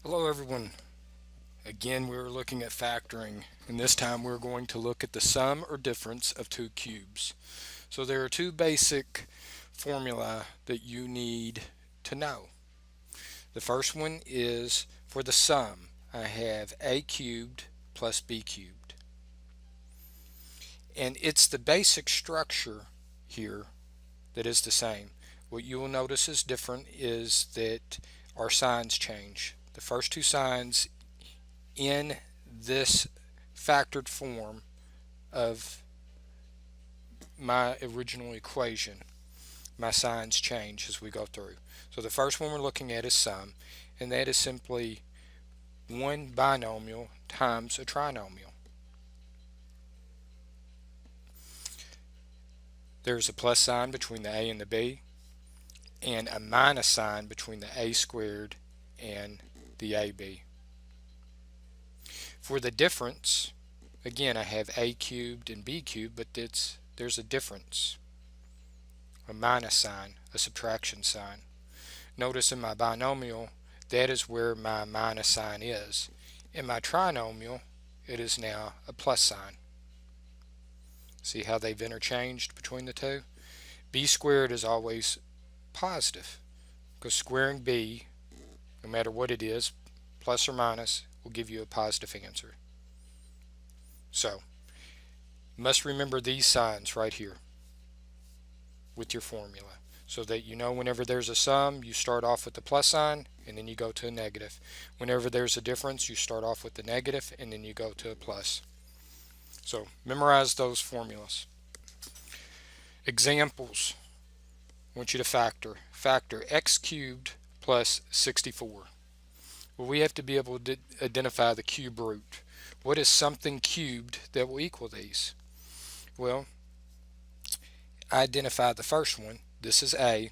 Hello everyone. Again, we're looking at factoring, and this time we're going to look at the sum or difference of two cubes. So there are two basic formula that you need to know. The first one is for the sum. I have a cubed plus b cubed. And it's the basic structure here that is the same. What you will notice is different is that our signs change. The first two signs in this factored form of my original equation, my signs change as we go through. So the first one we're looking at is sum, and that is simply one binomial times a trinomial. There's a plus sign between the a and the b, and a minus sign between the a squared and the ab. For the difference, again, I have a cubed and b cubed, but there's a difference, a minus sign, a subtraction sign. Notice in my binomial, that is where my minus sign is. In my trinomial, it is now a plus sign. See how they've interchanged between the two? B squared is always positive, because squaring b, no matter what it is, plus or minus, will give you a positive answer. So, you must remember these signs right here with your formula, so that you know whenever there's a sum, you start off with the plus sign and then you go to a negative. Whenever there's a difference, you start off with the negative and then you go to a plus. So memorize those formulas. Examples. I want you to factor. Factor x cubed plus 64. Well, we have to be able to identify the cube root. What is something cubed that will equal these? Well, I identify the first one. This is a.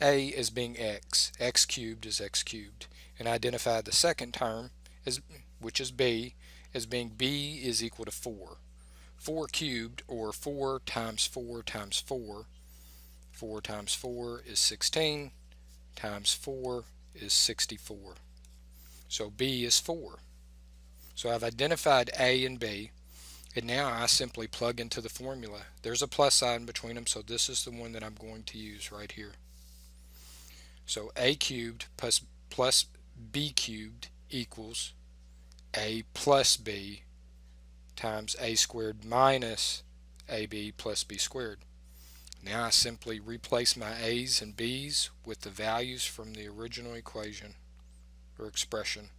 A as being x. X cubed is x cubed. And I identify the second term, as, which is b, as being b is equal to 4. 4 cubed, or 4 times 4 times 4. 4 times 4 is 16, times 4 is 64. So b is 4. So I've identified a and b, and now I simply plug into the formula. There's a plus sign between them, so this is the one that I'm going to use right here. So a cubed plus b cubed equals a plus b times a squared minus ab plus b squared. Now I simply replace my a's and b's with the values from the original equation or expression.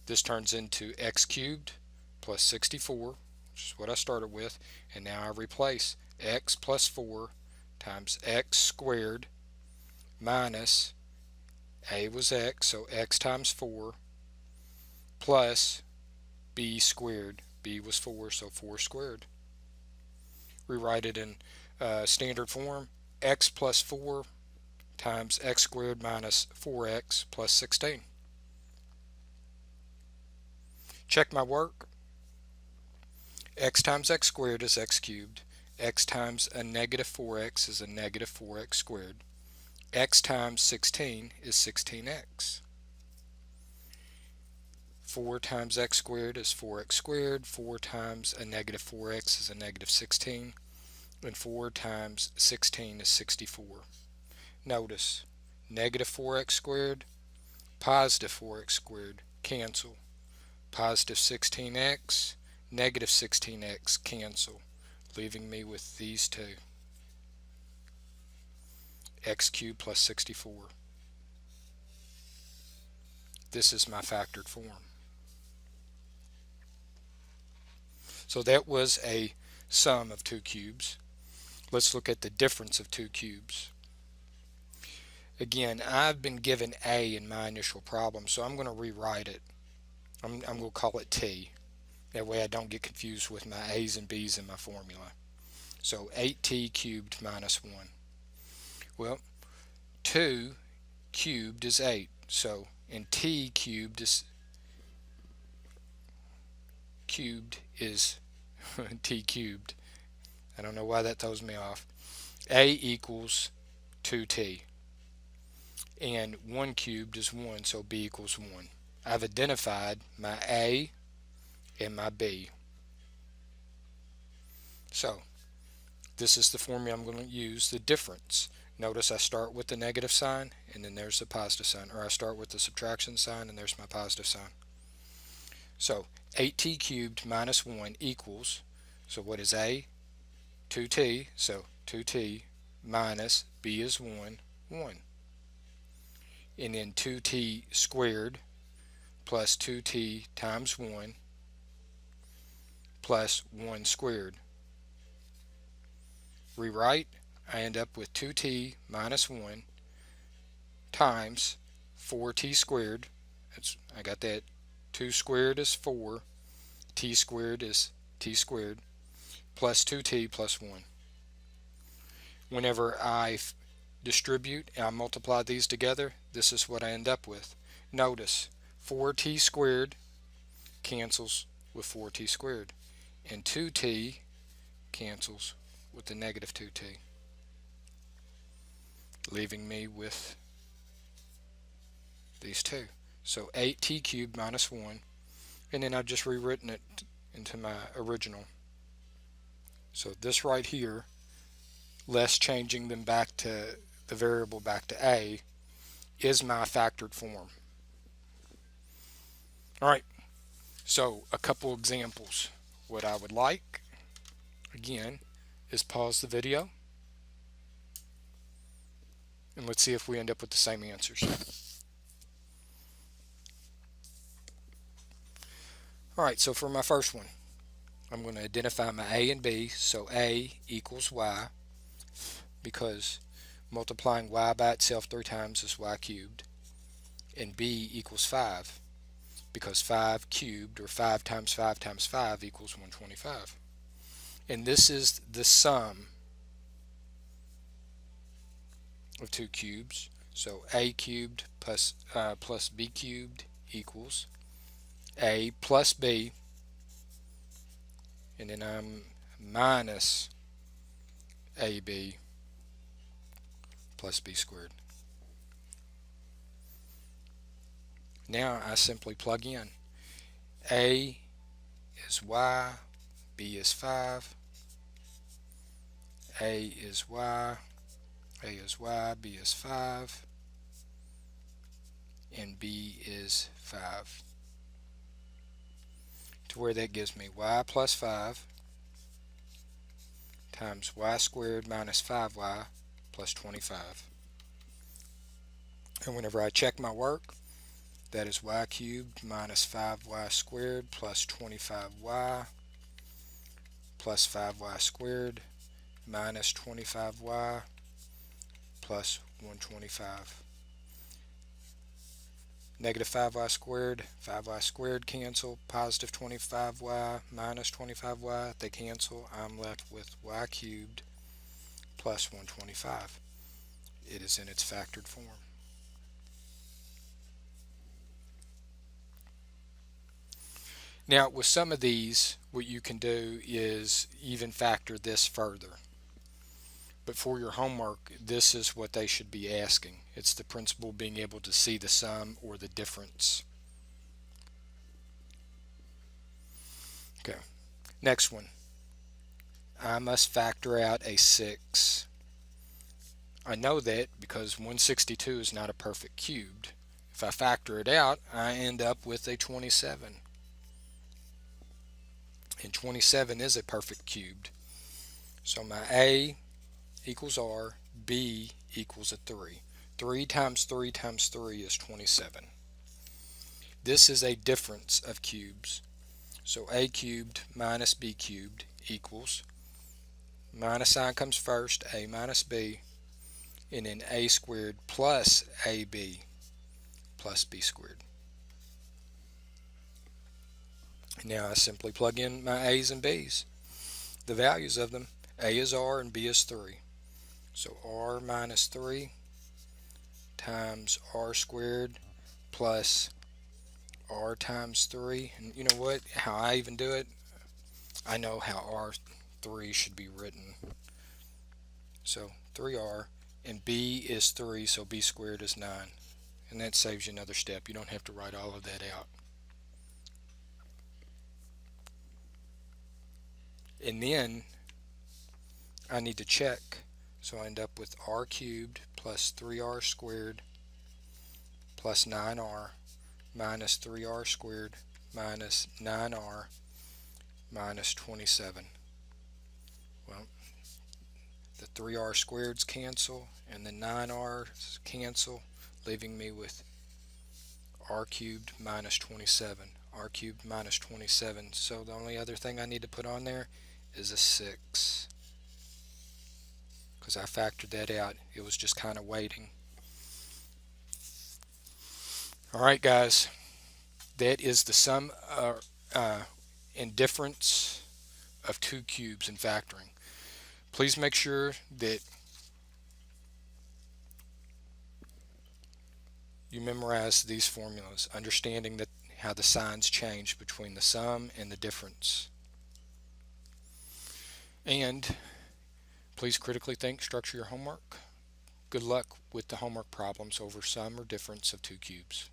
This turns into x cubed plus 64, which is what I started with, and now I replace x plus 4 times x squared minus a was x, so x times 4, plus b squared. B was 4, so 4 squared. Rewrite it in standard form. X plus 4 times x squared minus 4x plus 16. Check my work. X times x squared is x cubed. X times a negative 4x is a negative 4x squared. X times 16 is 16x. 4 times x squared is 4x squared. 4 times a negative 4x is a negative 16. And 4 times 16 is 64. Notice, negative 4x squared, positive 4x squared, cancel. Positive 16x, negative 16x, cancel, leaving me with these two. X cubed plus 64. This is my factored form. So that was a sum of two cubes. Let's look at the difference of two cubes. Again, I've been given a in my initial problem, so I'm going to rewrite it. I'm going to call it t. That way I don't get confused with my a's and b's in my formula. So 8t cubed minus 1. Well, 2 cubed is 8. So, and t cubed is t cubed. I don't know why that throws me off. A equals 2t. and 1 cubed is 1, so b equals 1. I've identified my a and my b. So this is the formula I'm going to use, the difference. Notice I start with the negative sign and then there's the positive sign, or I start with the subtraction sign and there's my positive sign. So 8t cubed minus 1 equals, so what is a? 2t, so 2t minus b is 1, 1. And then 2t squared plus 2t times 1 plus 1 squared. Rewrite, I end up with 2t minus 1 times 4t squared. I got that. 2 squared is 4, t squared is t squared, plus 2t plus 1. Whenever I distribute and I multiply these together, this is what I end up with. Notice 4t squared cancels with 4t squared, and 2t cancels with the negative 2t, leaving me with these two. So 8t cubed minus 1, and then I've just rewritten it into my original. So this right here, less changing them back to the variable back to a, is my factored form. Alright, so a couple examples. What I would like, again, is pause the video and let's see if we end up with the same answers. Alright, so for my first one, I'm going to identify my a and b. So a equals y, because multiplying y by itself 3 times is y cubed, and b equals 5, because 5 cubed, or 5 times 5 times 5 equals 125. And this is the sum of two cubes. So a cubed plus b cubed equals a plus b, and then I'm minus ab plus b squared. Now I simply plug in. A is y, b is 5, a is y, b is 5, and b is 5. To where that gives me y plus 5 times y squared minus 5y plus 25. And whenever I check my work, that is y cubed minus 5y squared plus 25y plus 5y squared minus 25y plus 125. Negative 5y squared cancel, positive 25y minus 25y, they cancel. I'm left with y cubed plus 125. It is in its factored form. Now with some of these, what you can do is even factor this further. But for your homework, this is what they should be asking. It's the principal being able to see the sum or the difference. Okay, next one. I must factor out a 6. I know that because 162 is not a perfect cubed. If I factor it out, I end up with a 27. And 27 is a perfect cubed. So my a equals r, b equals a 3. 3 times 3 times 3 is 27. This is a difference of cubes. So a cubed minus b cubed equals, minus sign comes first, a minus b, and then a squared plus ab plus b squared. Now I simply plug in my a's and b's. The values of them, a is r and b is 3. So r minus 3 times r squared plus r times 3. And you know what? How I even do it, I know how r3 should be written. So 3r, and b is 3, so b squared is 9. And that saves you another step. You don't have to write all of that out. And then I need to check, so I end up with r cubed plus 3r squared plus 9r minus 3r squared minus 9r minus 27. Well, the 3r squareds cancel and the 9r's cancel, leaving me with r cubed minus 27. r cubed minus 27. So the only other thing I need to put on there is a 6. Because I factored that out. It was just kind of waiting. Alright guys, that is the sum and difference of two cubes in factoring. Please make sure that you memorize these formulas, understanding that how the signs change between the sum and the difference. And please critically think, structure your homework. Good luck with the homework problems over sum or difference of two cubes.